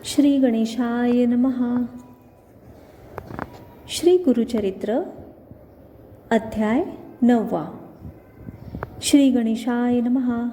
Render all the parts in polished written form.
श्री गणेशाय नमः. श्री गुरुचरित्र अध्याय 9. श्री गणेशाय नमः.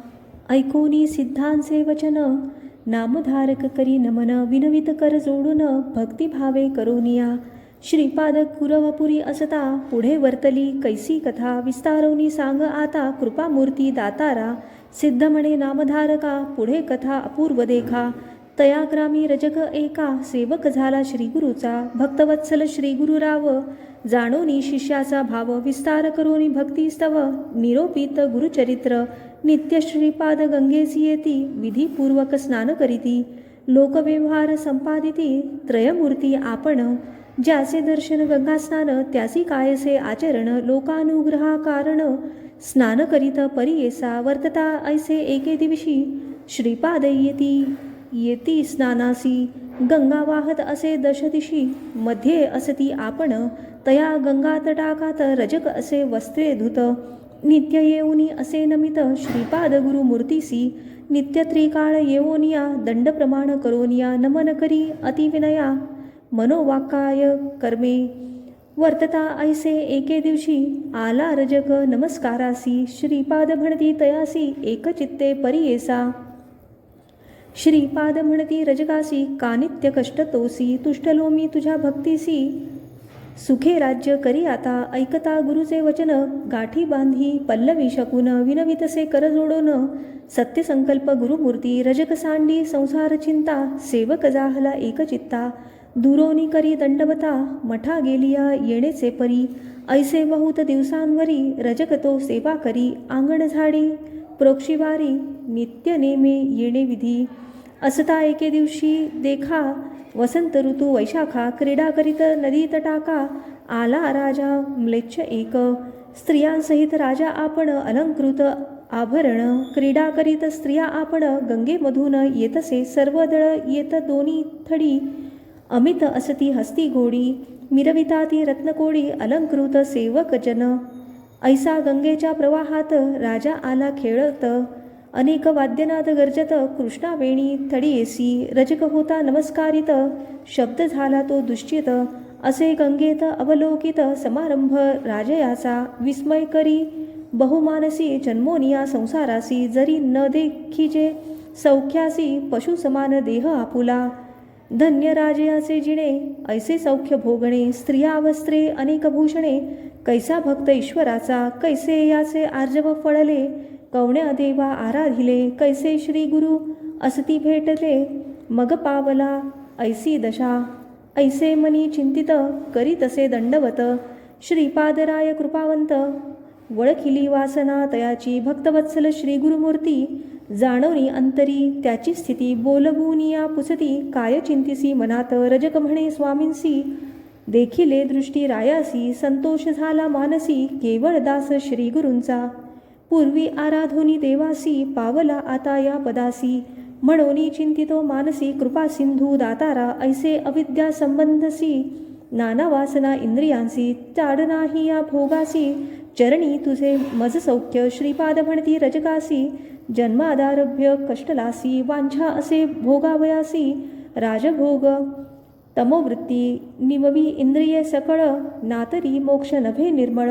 ऐकोनी सिद्धांचे वचन, नामधारक करी नमन, विनवित कर जोडून भक्तिभावे करोनिया. श्रीपाद कुरवपुरी असता, पुढे वर्तली कैसी कथा. विस्तारोनी सांग आता, कृपामूर्ती दातारा. सिद्ध म्हणे नामधारका, पुढे कथा अपूर्व देखा. तया ग्रामी रजक एका, सेवक झाला श्रीगुरूचा. भक्तवत्सल श्रीगुरुराव, जाणोनी शिष्याचा भाव. विस्तार करोनी भक्तिस्तव, निरोपित गुरुचरित्र. नित्य श्रीपाद गंगेसी येती, विधीपूर्वक स्नान करीती. लोकव्यवहार संपादिती, त्रयमूर्ती आपण. ज्याचे दर्शन गंगा स्नान, त्यासी कायसे आचरण. लोकानुग्रहा कारण, स्नान करीत परियेसा. वर्तता ऐसे एके दिवशी, श्रीपाद येती स्नानासी. गंगा वाहत असे दशदिशी, मध्ये असती आपण. तया गंगा तटाकात, रजक असे वस्त्रे धुत. नित्य येऊनी असे नमित, श्रीपाद गुरुमूर्तीसी. नित्य त्रिकाळ येवोनिया, दंडप्रमाण करोनिया. नमन करी अतिविनया, मनोवाक्काय कर्मे. वर्तता ऐसे एके दिवशी, आला रजक नमस्कारासी. श्रीपाद म्हणती तयासी, एकचित्ते परियेसा. श्रीपाद म्हणती रजकासी, का नित्य कष्ट तोसी. तुष्टलो मी तुझ्या भक्तीसी, सुखे राज्य करी आता. ऐकता गुरुचे वचन, गाठी बांधी पल्लवी शकून. विनवितसे कर जोडून, सत्यसंकल्प गुरुमूर्ती. रजक सांडी संसार चिंता, सेवक जाहला एकचित्ता. दुरोनी करी दंडवता, मठा गेलिया येणेचे परी. ऐसे बहुत दिवसांवरी, रजक तो सेवा करी. अंगण झाडी प्रोक्षिवारी, नित्य नेमे येणे विधी. असता एके दिवशी देखा, वसंत ऋतू वैशाखा. क्रीडा करीत नदी तटाका, आला राजा म्लेच्छ एक. स्त्रियांसहित राजा आपण, अलंकृत आभरण. क्रीडा करीत स्त्रिया आपण, गंगेमधून येतसे. सर्व दळ येत दोन्ही थडी, अमित असती हस्ती घोडी. मिरविता ती रत्नकोडी, अलंकृत सेवक जन. ऐसा गंगेच्या प्रवाहात, राजा आला खेळत. अनेक वाद्यनाद गर्जत, कृष्णावेणी थडीयेसी. रजक होता नमस्कारित, शब्द झाला तो दुश्चित. असे गंगेत अवलोकित, समारंभ राजयाचा. विस्मय करी बहुमानसी, जन्मोनिया संसारासी. जरी न देखीजे सौख्यासी, पशु समान देह आपुला. धन्य राजयाचे जिणे, ऐसे सौख्य भोगणे. स्त्रिया वस्त्रे अनेक भूषणे, कैसा भक्त ईश्वराचा. कैसे याचे आर्जव फळले, कवण्या देवा आराधिले. कैसे श्री गुरु असती भेटले, मग पावला ऐसी दशा. ऐसे मनी चिंतित, करी तसे दंडवत. श्रीपादराय कृपावंत, वळखिली वासना तयाची. भक्तवत्सल श्री गुरुमूर्ती, जाणवनी अंतरी त्याची स्थिती. बोलवूनिया पुसती, काय चिंतिसी मनात. रजक म्हणे स्वामींसी, देखिले दृष्टी रायासी. संतोष झाला मानसी, केवळ दास श्री गुरूंचा. पूर्वी आराधोनी देवासी, पावला आता या पदासी. म्हणोनी चिंतितो मानसी, कृपा सिंधू दातारा. ऐसे अविद्या संबंधसी, नाना वासना इंद्रियांसी. चाड नाही या भोगासी, चरणी तुझे मज सौख्य. श्रीपाद म्हणती रजकासी, जन्मादारभ्य कष्टलासी. वांछा असे भोगावयासी, राजभोग तमोवृत्ती. निववी इंद्रिये सकळ, नातरी मोक्ष नभे निर्मळ.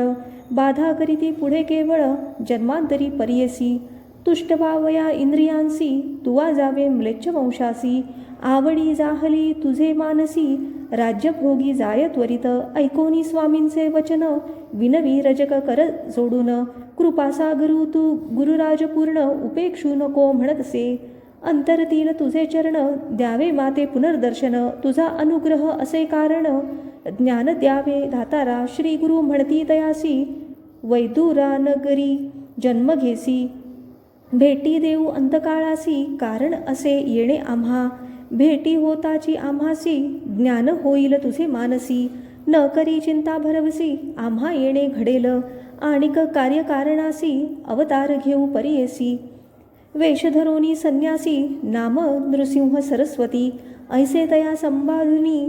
बाधा करीती पुढे केवळ, जन्मांतरी परियेसी. तुष्ट व्हावया इंद्रियांसी, तुवा जावे म्लेच्छ वंशासी. आवडी जाहली तुझे मानसी, राज्यभोगी जाय त्वरित. ऐकोनी स्वामींचे वचन, विनवी रजक कर जोडून. कृपासागरू तू गुरुराजपूर्ण, उपेक्षू नको म्हणतसे. अंतरतील तुझे चरण, द्यावे माते पुनर्दर्शन. तुझा अनुग्रह असे कारण, ज्ञान द्यावे दातारा. श्री गुरु म्हणती तयासी, वैदुरा नगरी जन्म घेसी. भेटी देऊ अंतकाळासी, कारण असे येणे आम्हा. भेटी होताची आम्हासी, ज्ञान होईल तुझे मानसी. न करी चिंता भरवसी, आम्हा येणे घडेल. आणिक कार्यकारणासी, अवतार घेऊ परियेसी. वेशधरोनी संन्यासी, नाम नृसिंह सरस्वती. ऐसे तया संबाधुनी,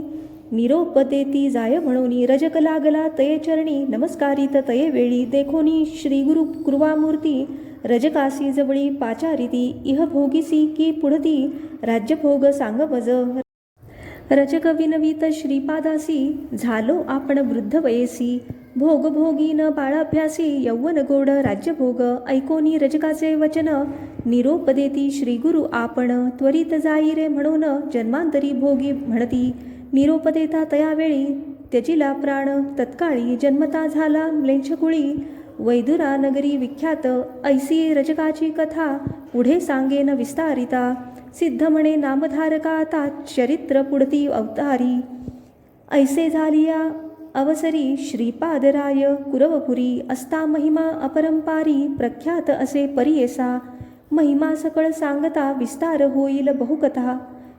निरोप देती जाय म्हणोनी. रजक लागला तये चरणी, नमस्कारित तये वेळी. देखोनी श्रीगुरु कृपामूर्ती, रजकासी जवळी पाचारिती. इह भोगीसी की पुढती, राज्यभोग सांग मज. रजक विनवित श्रीपादासी झालो आपण वृद्ध वयसी. भोग भोगी न बाळाभ्यासी यौवन गोड राज्यभोग. ऐकोनी रजकाचे वचन निरोप देती श्रीगुरु आपण. त्वरित जाई रे म्हणून जन्मांतरी भोगी म्हणती. निरोप देता तयावेळी त्यजिला प्राण तत्काळी. जन्मता झाला म्लेच्छकुळी वैदुरा नगरी विख्यात. ऐसी रजकाची कथा पुढे सांगेन विस्तारिता. सिद्ध म्हणे नामधारका आता चरित्र पुढती अवतारी. ऐसे झालिया अवसरी श्रीपादराय कुरवपुरी. असता महिमा अपरंपारी प्रख्यात असे परियेसा. महिमा सकळ सांगता विस्तार होईल बहुकथा.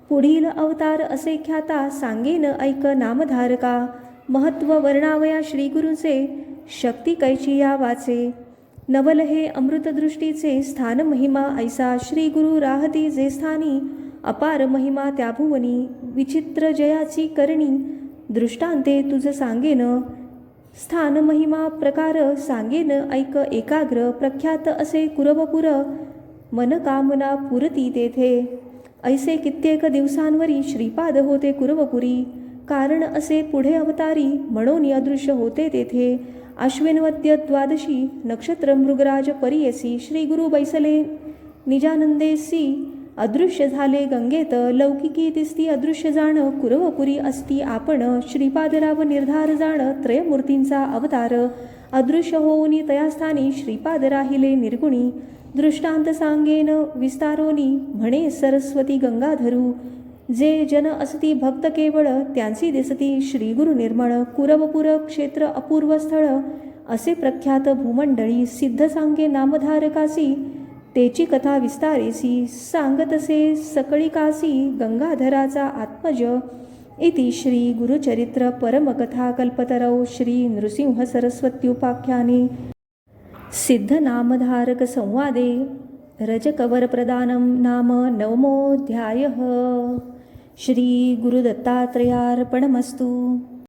पुढील अवतार असे ख्याता सांगेन ऐक नामधारका. महत्व वर्णावया श्रीगुरूचे शक्ती कैची या वाचे. नवल हे अमृतदृष्टीचे स्थान महिमा ऐसा. श्रीगुरु राहती जे स्थानी अपार महिमा त्या भुवनी. विचित्र जयाची करणी दृष्टांते तुझ सांगेन. स्थान महिमा प्रकार सांगेन ऐक एकाग्र. प्रख्यात असे कुरवपुर मनकामना पुरती तेथे. ऐसे कित्येक दिवसांवरी श्रीपाद होते कुरवपुरी. कारण असे पुढे अवतारी म्हणून अदृश्य होते तेथे. आश्विनवद्य द्वादशी नक्षत्र मृगराज परियसी. श्रीगुरु बैसले निजानंदेसी अदृश्य झाले गंगेत. लौकिकी दिसती अदृश्य जाण कुरवपुरी असती आपण. श्रीपादराव निर्धार जाण त्रयमूर्तींचा अवतार. अदृश्य होऊनी तयास्थानी श्रीपाद राहिले निर्गुणी. दृष्टांत सांगेन विस्तारोनी म्हणे सरस्वती गंगाधरू. जे जन असती भक्त केवळ त्यांची दिसती श्रीगुरु निर्मळ. कुरवपुर क्षेत्र अपूर्व स्थळ असे प्रख्यात भूमंडळी. सिद्ध सांगे नामधारकासी तेची कथा विस्तारेसी. सांगतसे सकळिकासी गंगाधराचा आत्मज. इति श्री गुरुचरित्र परमकथा कल्पतरौ श्री नृसिंह सरस्वत्युपाख्याने सिद्ध नामधारक संवादे रजकवर प्रदानं नाम नवमोऽध्यायः. श्री गुरुदत्तात्रेयार्पणमस्तु.